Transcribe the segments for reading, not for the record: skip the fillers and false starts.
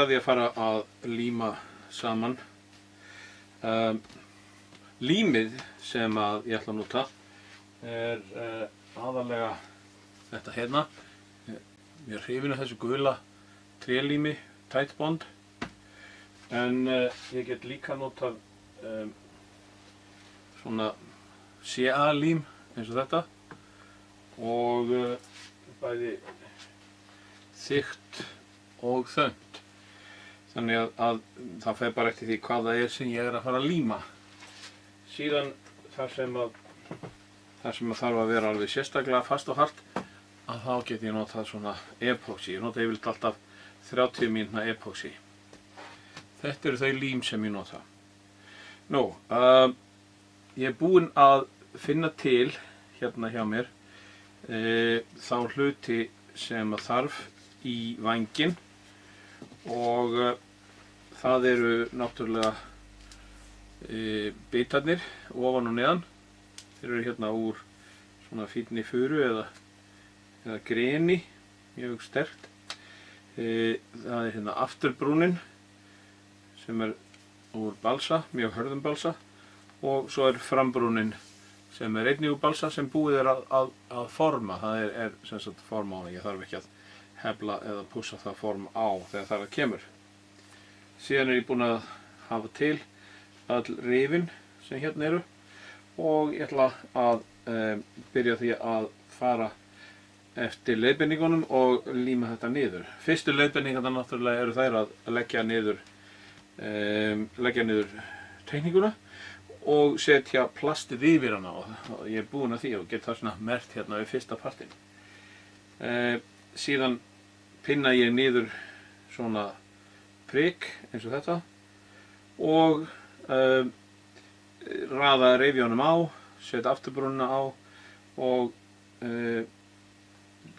að því að fara að líma saman. Límið sem að ég ætla að nota aðalega þetta hérna. Ég hrifinn af þessu gula trélími, Titebond. En ég get líka notað svona CA-lím eins og þetta. Og bæði þykkt og þunnt. Þannig að það fer bara eftir því hvað það sem ég að fara að líma. Síðan þar sem að þarf að vera alveg sérstaklega fast og hart, að þá get ég notað svona epoxy. Ég nota yfirleitt alltaf 30 mínútna epoxy. Þetta eru þau lím sem ég nota. Nú, ég búinn að finna til hérna hjá mér þá hluti sem að þarf í vænginn og það eru náttúrulega bitarnir ofan og neðan. Þeir eru hérna úr svona fínni furu eða greni, mjög sterkt. Það er hérna afturbrúnin sem er úr balsa, mjög hörðum balsa, og svo er frambrúnin sem er einnig úr balsa sem búið að forma. Það er sem sagt form á það. Ég þarf ekki að hefla eða pússa það form á þegar það kemur. Síðan er ég búinn að hafa til öll rifin sem hérna eru og ég ætla að byrja því að fara eftir leiðbeiningunum og líma þetta niður. Fyrstu leiðbeiningarnar náttúrulega eru þær að leggja niður teikninguna og setja plastið yfir hana og ég er búinn að því og get það svona merkt hérna við fyrsta partinn. Síðan pinna ég niður svona prik eins og þetta og raða reifjónum á, setja afturbrúnina á og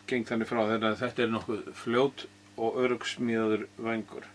geng þannig frá þegar þetta er nokkuð fljót og öruggsmíðaður vængur.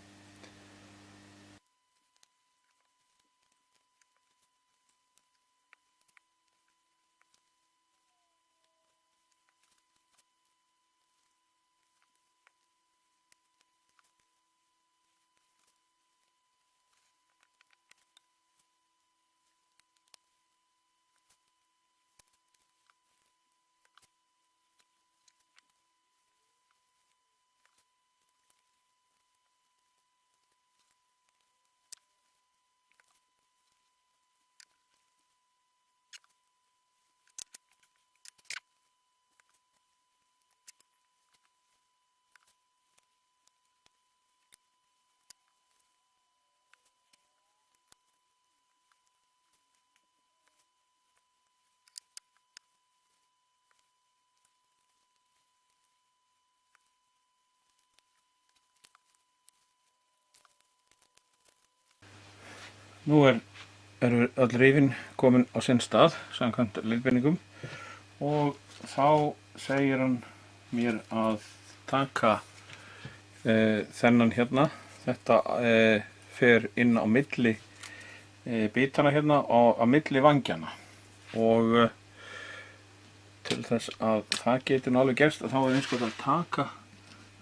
Nú eru öll rifin komin á sinn stað, samkvæmt leiðbeiningum, og þá segir hann mér að taka þennan hérna. Þetta fer inn á milli bitana hérna og á milli vangjana. Og til þess að það geti nú alveg gerst, þá er eins og að taka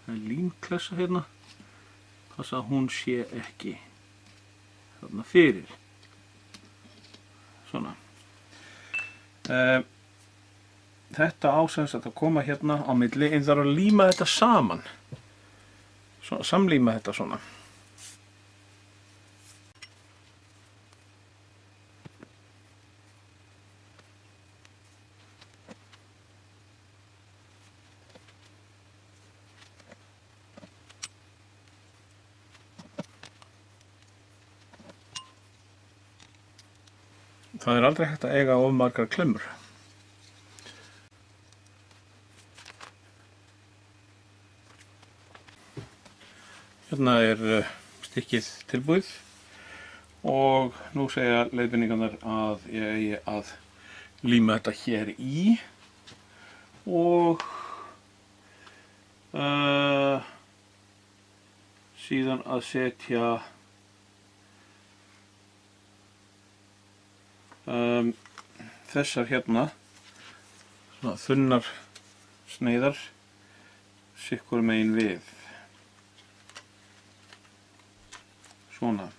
límklessa hérna, passa að hún sé ekki þarna fyrir. Svona. Þetta á sem sagt að koma hérna á milli, en þarf að líma þetta saman. Svona, samlíma þetta svona. Það er aldrei hægt að eiga of margar klemmur. Hérna er stykkið tilbúið og nú segja leiðbeiningarnar að ég eigi að líma þetta hér í og síðan að setja þessar hérna svona þunnar sneiðar sikkur megin við. svona.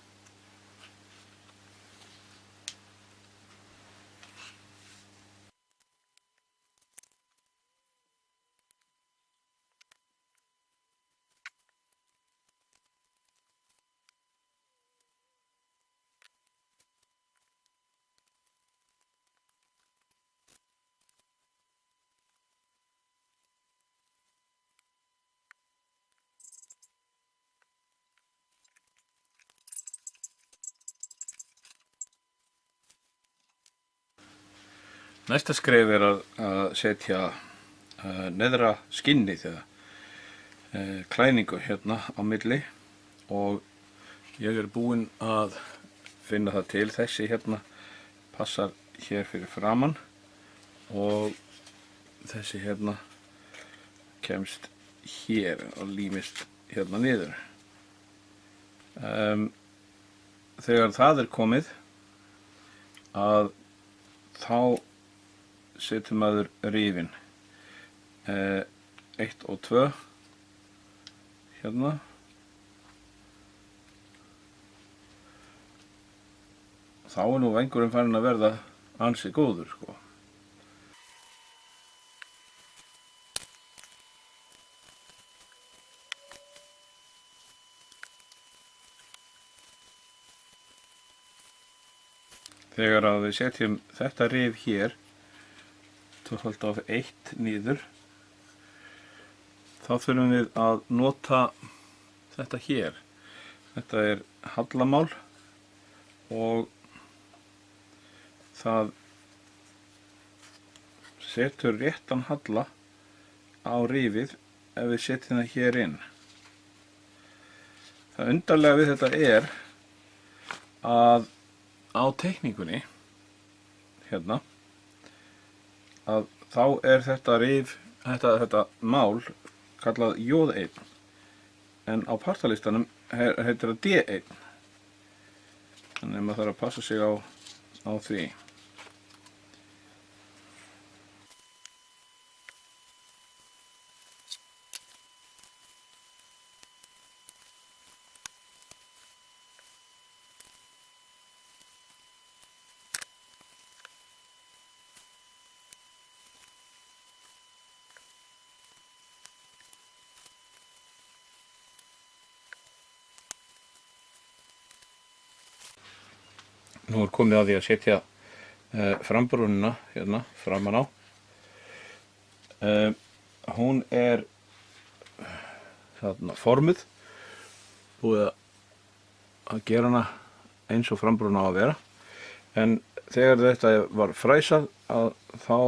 Næsta skref er að setja neðra skinnið eða klæðningu hérna á milli og ég er búinn að finna það til. Þessi hérna passar hér fyrir framann og þessi hérna kemst hér og límist hérna niður. Þegar það er komið að þá setur maður rifin 1 og 2 hérna þá er nú vængurinn farin að verða ansi góður sko. Þegar að við setjum þetta rif hér 2,1 niður þá þurfum við að nota þetta hér. Þetta er hallamál og það setur réttan halla á rifið ef við setjum það hér inn. Það undarlega við þetta er að á teikningunni hérna að þá er þetta rif, þetta mál kallað J1 en á partalistanum heitir það D1. Þannig að maður þarf að passa sig á því. Nú er komið að því að setja frambrúnina hérna framan á. Hún er þarna formuð, búið að gera hana eins og frambrúnin á að vera. En þegar þetta var fræsað þá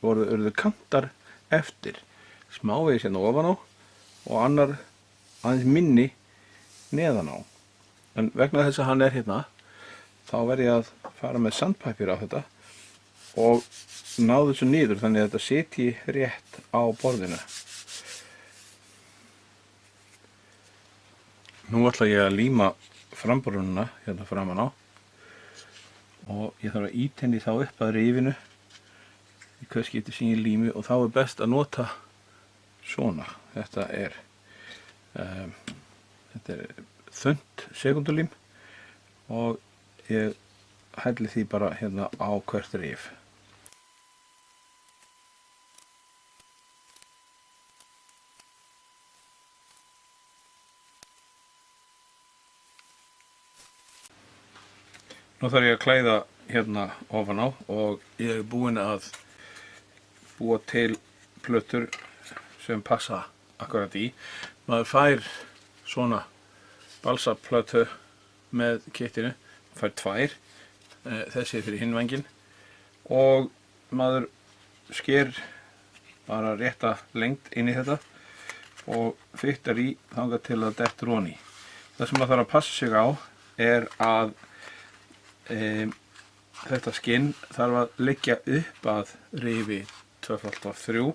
urðu kantar eftir, smávegis hérna ofan á og annar aðeins minni neðan á. En vegna þess að hann er hérna þá verð ég að fara með sandpapír á þetta og ná þessu niður þannig að þetta sitji rétt á borðinu. Nú ætla ég að líma frambrúnina hérna framan á og ég þarf að ýta henni þá upp að rifinu í hvert skipti sem ég lími og þá er best að nota svona. Þetta er þunnt sekúndulím og ég helli því bara hérna á hvert rif. Nú þarf ég að klæða hérna ofan á og ég er búinn að búa til plötur sem passa akkurat í. Maður fær svona balsaplötu með kittinu, fær 2, þessi er fyrir hinn vænginn og maður sker bara rétta lengd inn í þetta og fittar í þangað til að dettur ofan í. Það sem maður þarf að passa sig á er að þetta skinn þarf að liggja upp að rifi 2,3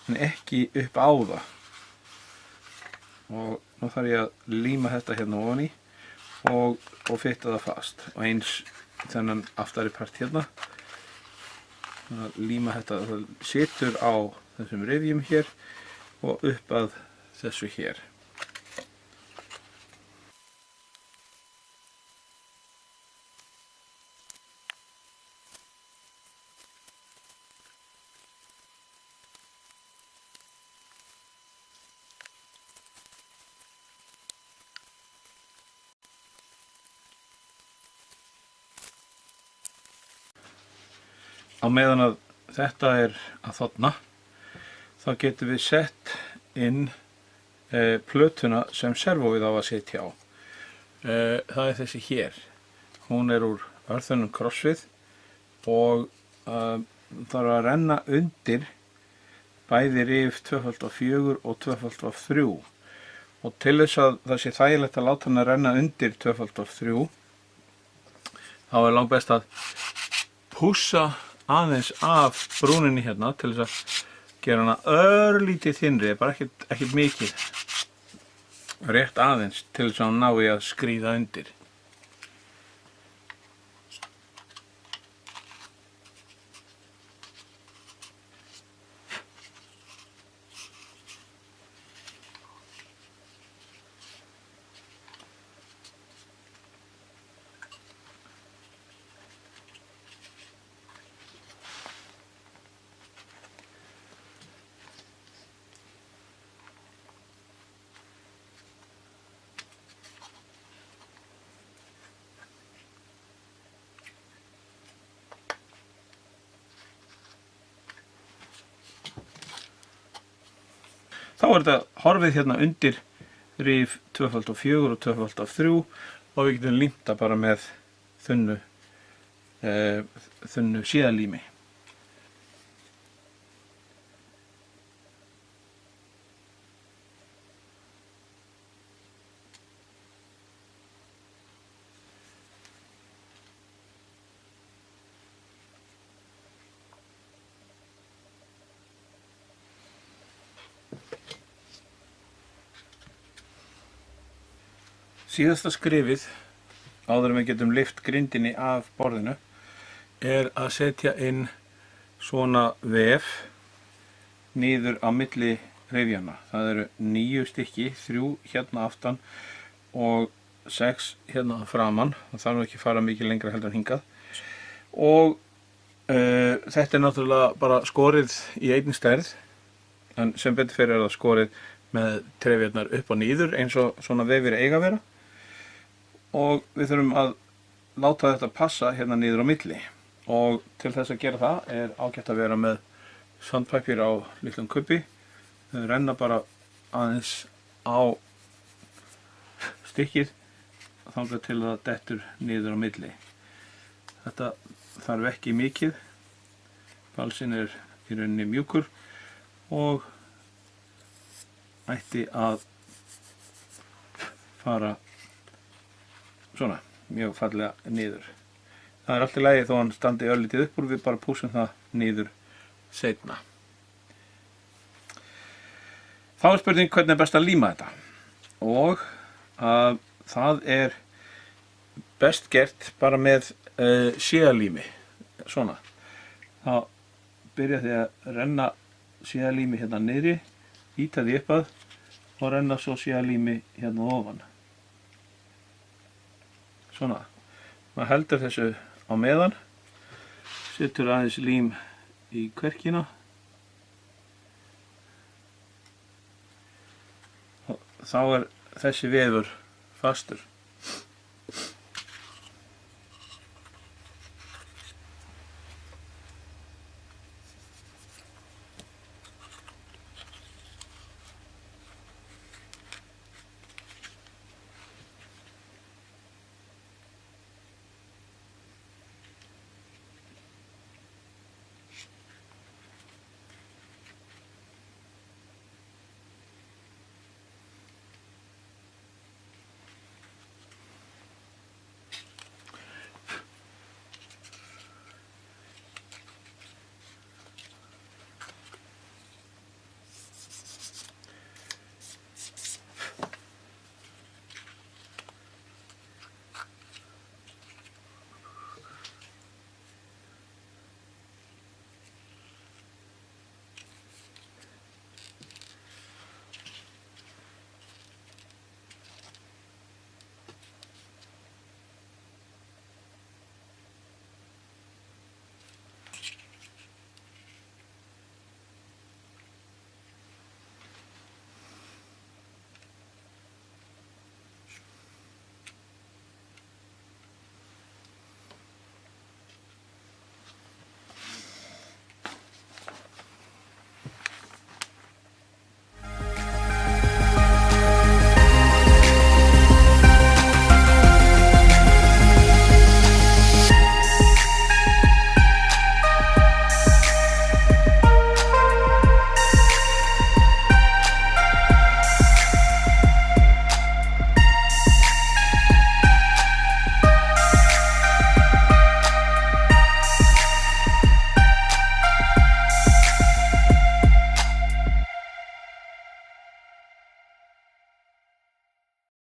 en ekki upp á það. Og nú þarf ég að líma þetta hérna ofan í og fitta það fast og eins þennan aftari part hérna. Líma þetta, það situr á þessum rifjum hér og upp að þessu hér. á meðan að þetta að þorna, þá getum við sett inn plötuna sem servóið á að setja á. Það þessi hér. Hún úr örþunnum krossvið og þarf að renna undir bæði rif 2x4 og 2x3. Og til þess að það sé þægilegt að láta hann að renna undir 2x3, þá langbest að pússa aðeins af brúninni hérna til þess að gera hana örlítið þynnri, bara ekkert mikið. Rétt aðeins til þess að hann nái að skríða undir. Þá þetta horfið hérna undir rif 2x4 og 2x3 og við getum límt það bara með þunnu síðalími. Síðasta skrefið, áður en við getum lyft grindinni af borðinu, að setja inn svona vef niður á milli rifjanna. Það eru 9 stykki, 3 hérna aftan og 6 hérna framan. Það þarf ekki að fara mikið lengra heldur en hingað. Og þetta náttúrulega bara skorið í einni stærð, en sem betur fyrir það skorið með trefjarnar upp og niður eins og svona vefir eiga að vera. Og við þurfum að láta þetta passa hérna niður á milli. Og til þess að gera það ágætt að vera með sandpapír á litlum kubbi. Þau renna bara aðeins á stykkið þangað til það dettur niður á milli. Þetta þarf ekki mikið. Balsinn í rauninni mjúkur og ætti að fara svona, mjög fallega niður. Það allt í lagi þó hann standi örlítið upp úr, við bara pússum það niður seinna. Þá spurning hvernig best að líma þetta. Og það best gert bara með síðalími. Svona. Þá byrja því að renna síðalími hérna niðri, ýta því upp að og renna svo síðalími hérna ofan. Svona, maður heldur þessu á meðan, setur aðeins lím í kverkina. Þá þessi vefur fastur.